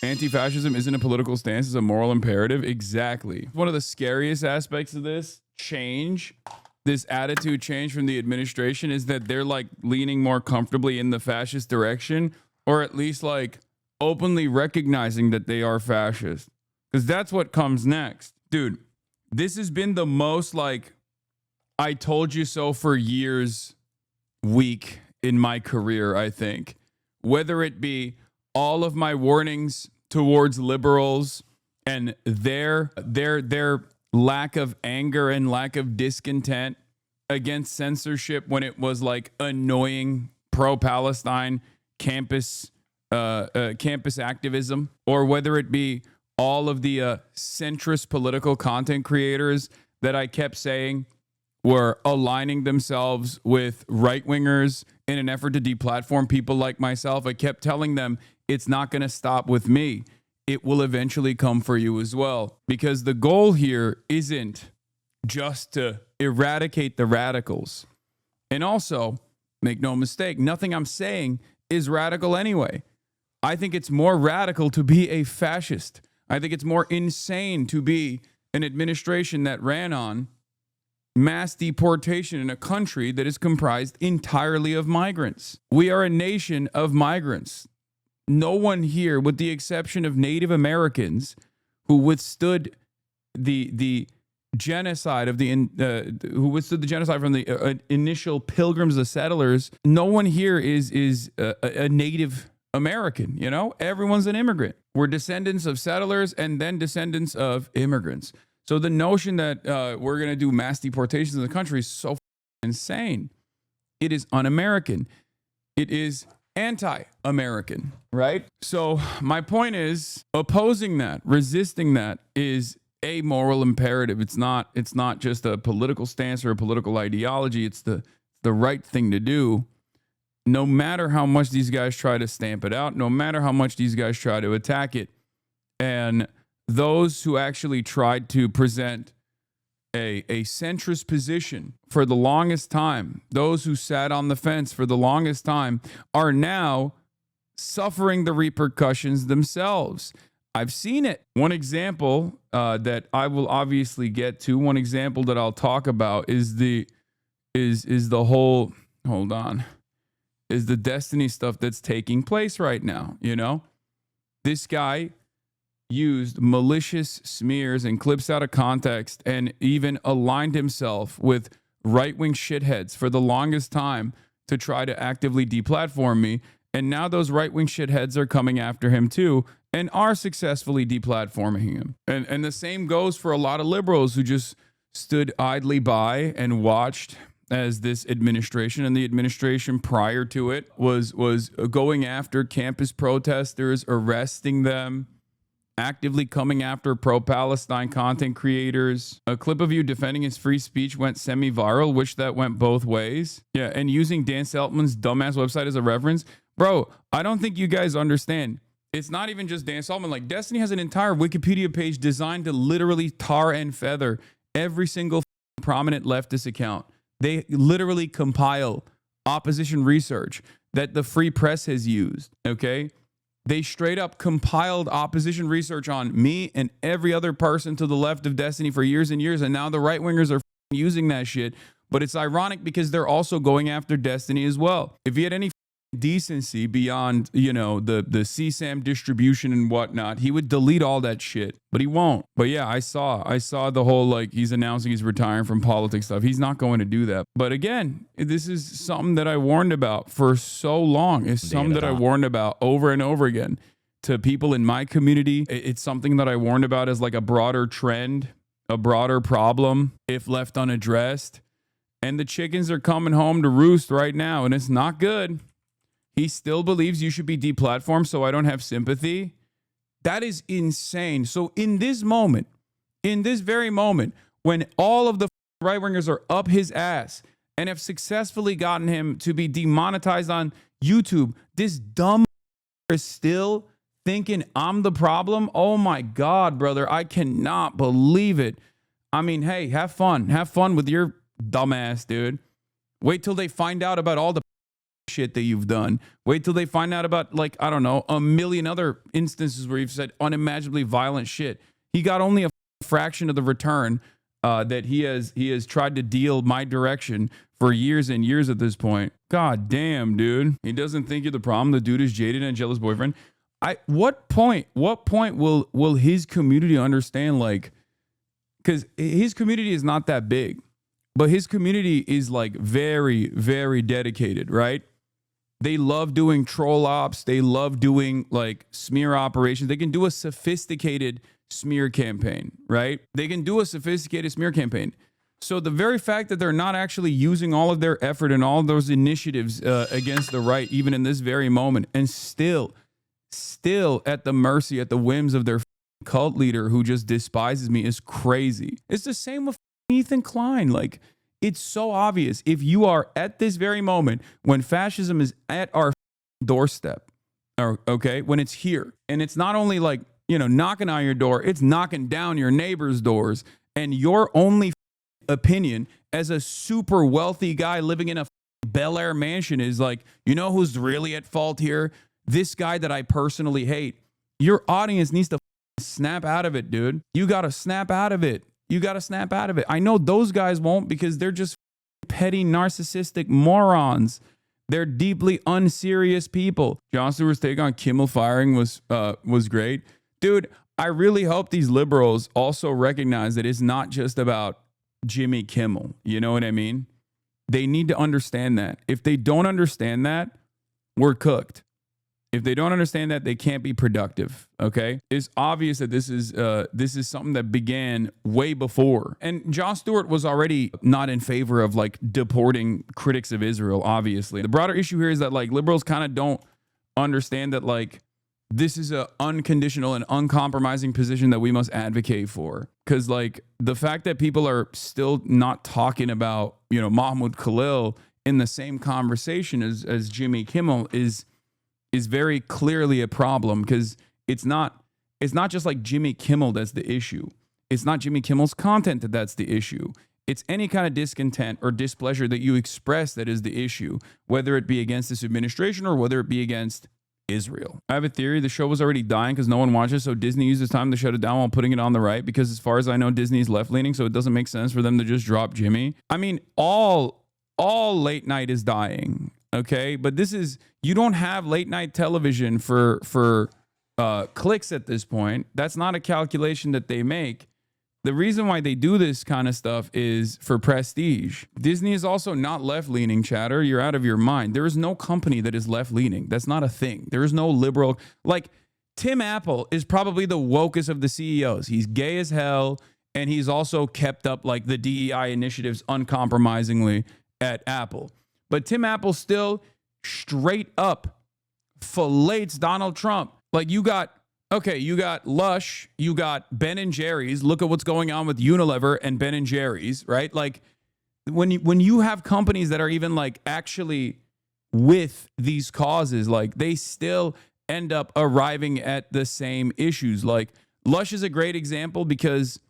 Anti-fascism isn't a political stance, it's a moral imperative. Exactly. One of the scariest aspects of this change, this attitude change from the administration, is that they're like leaning more comfortably in the fascist direction, or at least like openly recognizing that they are fascist. Because that's what comes next. Dude, this has been the most like I told you so for years week in my career, I think. Whether it be all of my warnings towards liberals and their lack of anger and lack of discontent against censorship when it was like annoying pro-Palestine campus activism, or whether it be all of the centrist political content creators that I kept saying were aligning themselves with right-wingers in an effort to deplatform people like myself. I kept telling them, it's not going to stop with me. It will eventually come for you as well. Because the goal here isn't just to eradicate the radicals. And also, make no mistake, nothing I'm saying is radical anyway. I think it's more radical to be a fascist. I think it's more insane to be an administration that ran on mass deportation in a country that is comprised entirely of migrants. We are a nation of migrants. No one here, with the exception of Native Americans who withstood the genocide of who withstood the genocide from the initial pilgrims, the settlers, no one here is a Native American, you know? Everyone's an immigrant. We're descendants of settlers and then descendants of immigrants. So the notion that we're going to do mass deportations in the country is so insane. It is un-American. It is anti-American, right? So my point is, opposing that, resisting that is a moral imperative. It's not just a political stance or a political ideology. It's the right thing to do. No matter how much these guys try to stamp it out, no matter how much these guys try to attack it. And those who actually tried to present a centrist position for the longest time, those who sat on the fence for the longest time, are now suffering the repercussions themselves. I've seen it. One example that I will obviously get to, one example that I'll talk about is the whole, hold on, is the Destiny stuff that's taking place right now. You know, this guy used malicious smears and clips out of context and even aligned himself with right-wing shitheads for the longest time to try to actively deplatform me. And now those right-wing shitheads are coming after him too and are successfully deplatforming him. And the same goes for a lot of liberals who just stood idly by and watched as this administration and the administration prior to it was going after campus protesters, arresting them, actively coming after pro-Palestine content creators. A clip of you defending his free speech went semi-viral. Wish that went both ways. Yeah, and using Dan Seltman's dumbass website as a reference. Bro, I don't think you guys understand. It's not even just Dan Seltman. Like, Destiny has an entire Wikipedia page designed to literally tar and feather every single prominent leftist account. They literally compile opposition research that the free press has used, okay? They straight up compiled opposition research on me and every other person to the left of Destiny for years and years, and now the right-wingers are using that shit. But it's ironic because they're also going after Destiny as well. If he had any decency beyond, you know, the CSAM distribution and whatnot, he would delete all that shit, but he won't. But yeah, I saw the whole, like, he's announcing he's retiring from politics stuff. He's not going to do that. But again, this is something that I warned about for so long. It's something that I warned about over and over again to people in my community. It's something that I warned about as like a broader trend, a broader problem if left unaddressed. And the chickens are coming home to roost right now, and it's not good. He still believes you should be deplatformed, so I don't have sympathy. That is insane. So in this moment, in this very moment, when all of the right-wingers are up his ass and have successfully gotten him to be demonetized on YouTube, this dumb is still thinking I'm the problem? Oh my God, brother. I cannot believe it. I mean, hey, have fun. Have fun with your dumbass, dude. Wait till they find out about all the shit that you've done. Wait till they find out about, like, I don't know, a million other instances where you've said unimaginably violent shit. He got only a fraction of the return that he has tried to deal my direction for years and years at this point. God damn, dude. He doesn't think you're the problem. The dude is jaded and a jealous boyfriend. What point will his community understand, like, because his community is not that big, but his community is like very, very dedicated, right? They love doing troll ops. They love doing like smear operations. They can do a sophisticated smear campaign, right? They can do a sophisticated smear campaign. So the very fact that they're not actually using all of their effort and all of those initiatives against the right, even in this very moment, and still at the mercy, at the whims of their cult leader who just despises me, is crazy. It's the same with Ethan Klein. Like, it's so obvious. If you are at this very moment when fascism is at our doorstep, or okay, when it's here, and it's not only like, you know, knocking on your door, it's knocking down your neighbor's doors, and your only opinion as a super wealthy guy living in a Bel Air mansion is like, you know who's really at fault here? This guy that I personally hate. Your audience needs to snap out of it, dude. You got to snap out of it. You got to snap out of it. I know those guys won't, because they're just petty, narcissistic morons. They're deeply unserious people. Jon Stewart's take on Kimmel firing was great. Dude, I really hope these liberals also recognize that it's not just about Jimmy Kimmel. You know what I mean? They need to understand that. If they don't understand that, we're cooked. If they don't understand that, they can't be productive, okay? It's obvious that this is something that began way before. And Jon Stewart was already not in favor of, like, deporting critics of Israel, obviously. The broader issue here is that, like, liberals kind of don't understand that, like, this is an unconditional and uncompromising position that we must advocate for. Because, like, the fact that people are still not talking about, you know, Mahmoud Khalil in the same conversation as Jimmy Kimmel is very clearly a problem, because it's not just like Jimmy Kimmel that's the issue. It's not Jimmy Kimmel's content that's the issue. It's any kind of discontent or displeasure that you express that is the issue, whether it be against this administration or whether it be against Israel. I have a theory. The show was already dying because no one watches, so Disney used this time to shut it down while putting it on the right, because as far as I know, Disney's left-leaning, so it doesn't make sense for them to just drop Jimmy. I mean, all late night is dying. Okay, but this is, you don't have late night television for clicks at this point. That's not a calculation that they make. The reason why they do this kind of stuff is for prestige. Disney is also not left-leaning, chatter. You're out of your mind. There is no company that is left-leaning. That's not a thing. There is no liberal. Like, Tim Apple is probably the wokest of the CEOs. He's gay as hell, and he's also kept up, like, the DEI initiatives uncompromisingly at Apple. But Tim Apple still straight up fillets Donald Trump. Like, you got Lush, you got Ben and Jerry's. Look at what's going on with Unilever and Ben and Jerry's, right? Like, when you have companies that are even, like, actually with these causes, like, they still end up arriving at the same issues. Like, Lush is a great example because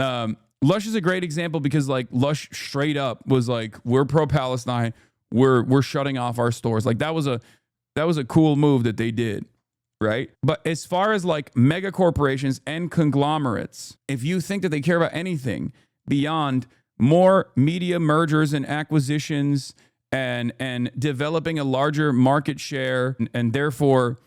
Lush straight up was like, we're pro-Palestine, we're shutting off our stores. Like, that was a cool move that they did, right? But as far as, like, mega corporations and conglomerates, if you think that they care about anything beyond more media mergers and acquisitions and developing a larger market share and therefore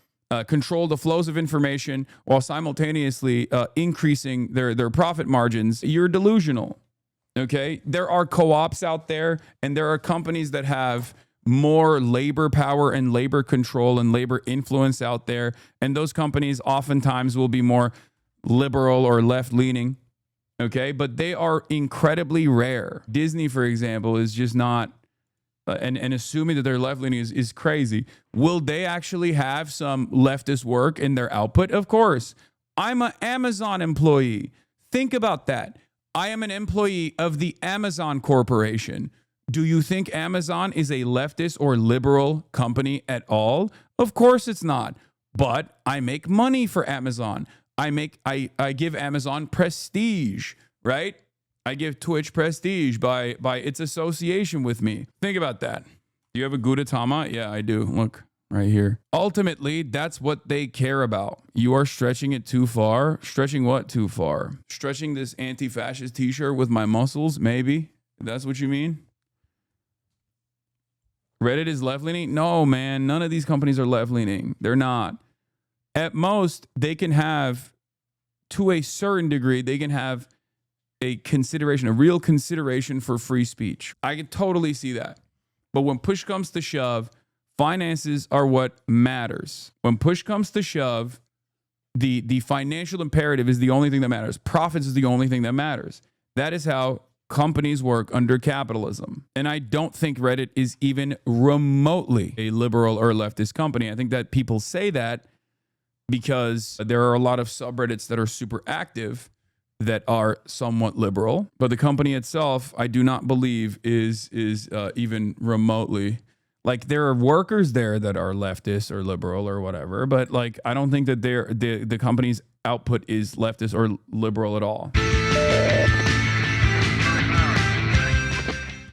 control the flows of information while simultaneously increasing their profit margins, you're delusional. Okay, there are co-ops out there, and there are companies that have more labor power and labor control and labor influence out there, and those companies oftentimes will be more liberal or left-leaning. Okay, but they are incredibly rare. Disney, for example, is just not. And assuming that they're left-leaning is crazy. Will they actually have some leftist work in their output? Of course. I'm an Amazon employee. Think about that. I am an employee of the Amazon Corporation. Do you think Amazon is a leftist or liberal company at all? Of course it's not. But I make money for Amazon. I give Amazon prestige, right? I give Twitch prestige by its association with me. Think about that. Do you have a Gudetama? Yeah, I do. Look right here. Ultimately, that's what they care about. You are stretching it too far. Stretching what too far? Stretching this anti-fascist t-shirt with my muscles? Maybe. That's what you mean? Reddit is left-leaning? No, man. None of these companies are left-leaning. They're not. At most, they can have, to a certain degree, they can have a consideration, a real consideration for free speech. I can totally see that. But when push comes to shove, finances are what matters. When push comes to shove, the financial imperative is the only thing that matters. Profits is the only thing that matters. That is how companies work under capitalism. And I don't think Reddit is even remotely a liberal or leftist company. I think that people say that because there are a lot of subreddits that are super active that are somewhat liberal, but the company itself, I do not believe is even remotely. Like, there are workers there that are leftist or liberal or whatever, but like, I don't think that the company's output is leftist or liberal at all.